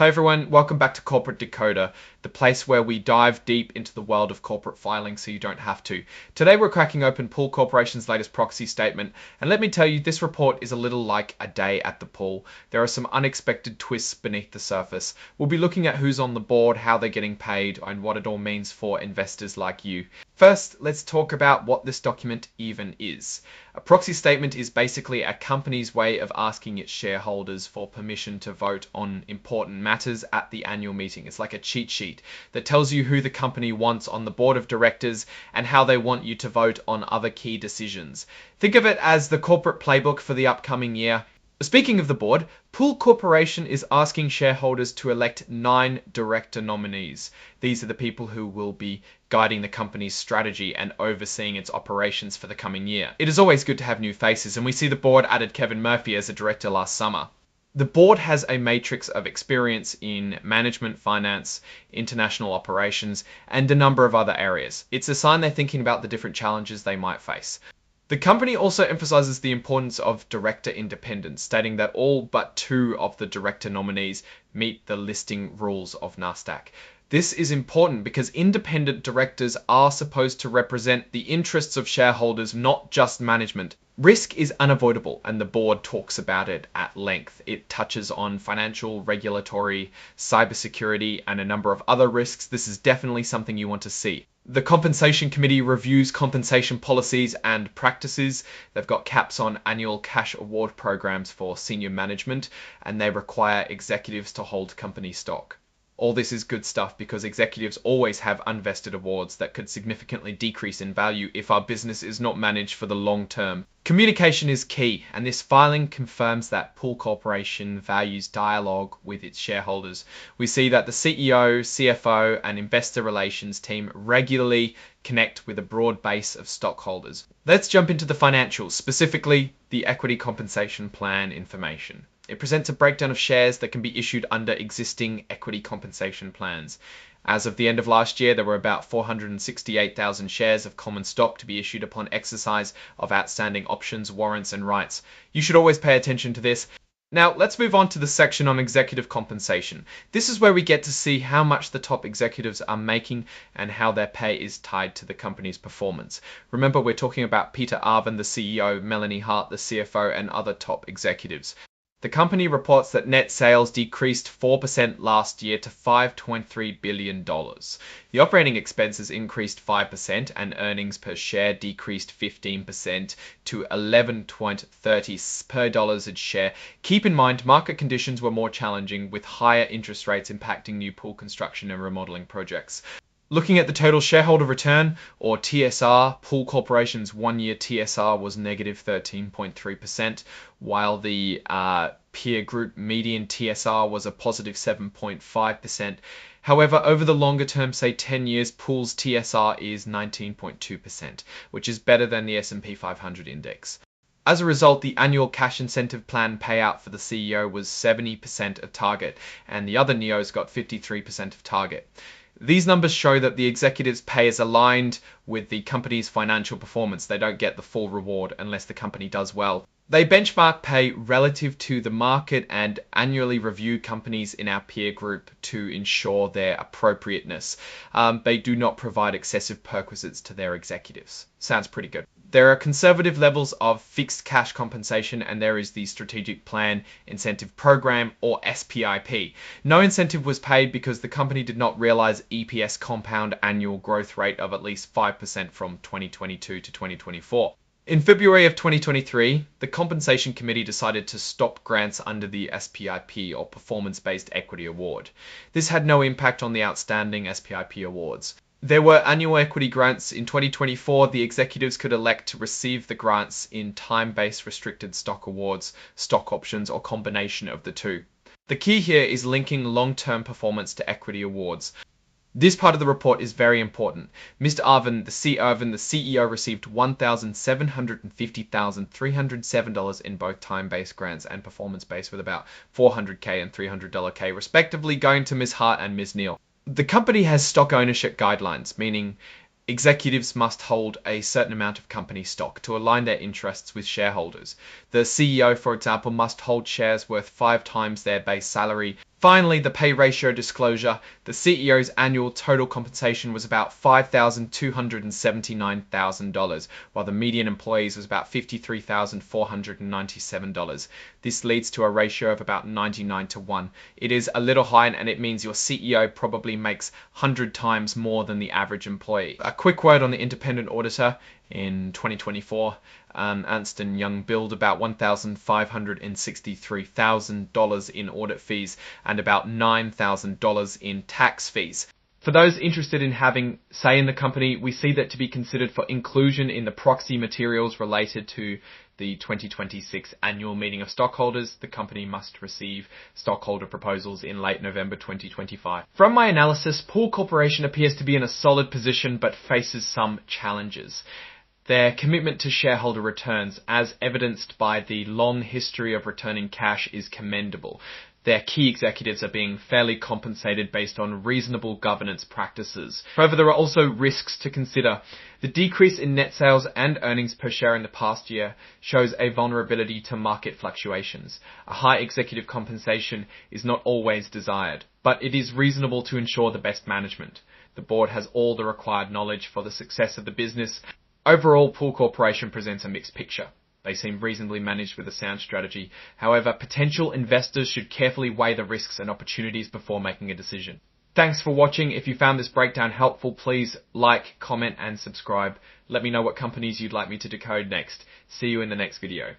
Hi everyone, welcome back to Corporate Decoder, the place where we dive deep into the world of corporate filing so you don't have to. Today we're cracking open Pool Corporation's latest proxy statement, and let me tell you, this report is a little like a day at the pool. There are some unexpected twists beneath the surface. We'll be looking at who's on the board, how they're getting paid, and what it all means for investors like you. First, let's talk about what this document even is. A proxy statement is basically a company's way of asking its shareholders for permission to vote on important matters at the annual meeting. It's like a cheat sheet that tells you who the company wants on the board of directors and how they want you to vote on other key decisions. Think of it as the corporate playbook for the upcoming year. Speaking of the board, Pool Corporation is asking shareholders to elect 9 director nominees. These are the people who will be guiding the company's strategy and overseeing its operations for the coming year. It is always good to have new faces, and we see the board added Kevin Murphy as a director last summer. The board has a matrix of experience in management, finance, international operations, and a number of other areas. It's a sign they're thinking about the different challenges they might face. The company also emphasizes the importance of director independence, stating that all but 2 of the director nominees meet the listing rules of Nasdaq. This is important because independent directors are supposed to represent the interests of shareholders, not just management. Risk is unavoidable, and the board talks about it at length. It touches on financial, regulatory, cybersecurity, and a number of other risks. This is definitely something you want to see. The Compensation Committee reviews compensation policies and practices. They've got caps on annual cash award programs for senior management, and they require executives to hold company stock. All this is good stuff because executives always have unvested awards that could significantly decrease in value if our business is not managed for the long term. Communication is key, and this filing confirms that Pool Corporation values dialogue with its shareholders. We see that the CEO, CFO, and investor relations team regularly connect with a broad base of stockholders. Let's jump into the financials, specifically the equity compensation plan information. It presents a breakdown of shares that can be issued under existing equity compensation plans. As of the end of last year, there were about 468,000 shares of common stock to be issued upon exercise of outstanding options, warrants, and rights. You should always pay attention to this. Now, let's move on to the section on executive compensation. This is where we get to see how much the top executives are making and how their pay is tied to the company's performance. Remember, we're talking about Peter Arvan, the CEO, Melanie Hart, the CFO, and other top executives. The company reports that net sales decreased 4% last year to $5.3 billion. The operating expenses increased 5% and earnings per share decreased 15% to $11.30 per dollars a share. Keep in mind, market conditions were more challenging with higher interest rates impacting new pool construction and remodeling projects. Looking at the total shareholder return, or TSR, Pool Corporation's 1-year TSR was negative 13.3%, while the peer group median TSR was a positive 7.5%. However, over the longer term, say 10 years, Pool's TSR is 19.2%, which is better than the S&P 500 index. As a result, the annual cash incentive plan payout for the CEO was 70% of target, and the other NEOs got 53% of target. These numbers show that the executives' pay is aligned with the company's financial performance. They don't get the full reward unless the company does well. They benchmark pay relative to the market and annually review companies in our peer group to ensure their appropriateness. They do not provide excessive perquisites to their executives. Sounds pretty good. There are conservative levels of fixed cash compensation, and there is the Strategic Plan Incentive Program, or SPIP. No incentive was paid because the company did not realize EPS compound annual growth rate of at least 5% from 2022 to 2024. In February of 2023, the Compensation Committee decided to stop grants under the SPIP, or Performance-Based Equity Award. This had no impact on the outstanding SPIP awards. There were annual equity grants. In 2024, the executives could elect to receive the grants in time-based restricted stock awards, stock options, or combination of the two. The key here is linking long-term performance to equity awards. This part of the report is very important. Mr. Arvan, the CEO, received $1,750,307 in both time-based grants and performance-based, with about $400K and $300K respectively going to Ms. Hart and Ms. Neal. The company has stock ownership guidelines, meaning executives must hold a certain amount of company stock to align their interests with shareholders. The CEO, for example, must hold shares worth 5 times their base salary Finally, the pay ratio disclosure. The CEO's annual total compensation was about $5,279,000, while the median employees was about $53,497. This leads to a ratio of about 99-1. It is a little high, and it means your CEO probably makes 100 times more than the average employee. A quick word on the independent auditor. In 2024, Ernst & Young billed about $1,563,000 in audit fees and about $9,000 in tax fees. For those interested in having say in the company, we see that to be considered for inclusion in the proxy materials related to the 2026 annual meeting of stockholders. The company must receive stockholder proposals in late November 2025. From my analysis, Pool Corporation appears to be in a solid position but faces some challenges. Their commitment to shareholder returns, as evidenced by the long history of returning cash, is commendable. Their key executives are being fairly compensated based on reasonable governance practices. However, there are also risks to consider. The decrease in net sales and earnings per share in the past year shows a vulnerability to market fluctuations. A high executive compensation is not always desired, but it is reasonable to ensure the best management. The board has all the required knowledge for the success of the business. Overall, Pool Corporation presents a mixed picture. They seem reasonably managed with a sound strategy. However, potential investors should carefully weigh the risks and opportunities before making a decision. Thanks for watching. If you found this breakdown helpful, please like, comment, and subscribe. Let me know what companies you'd like me to decode next. See you in the next video.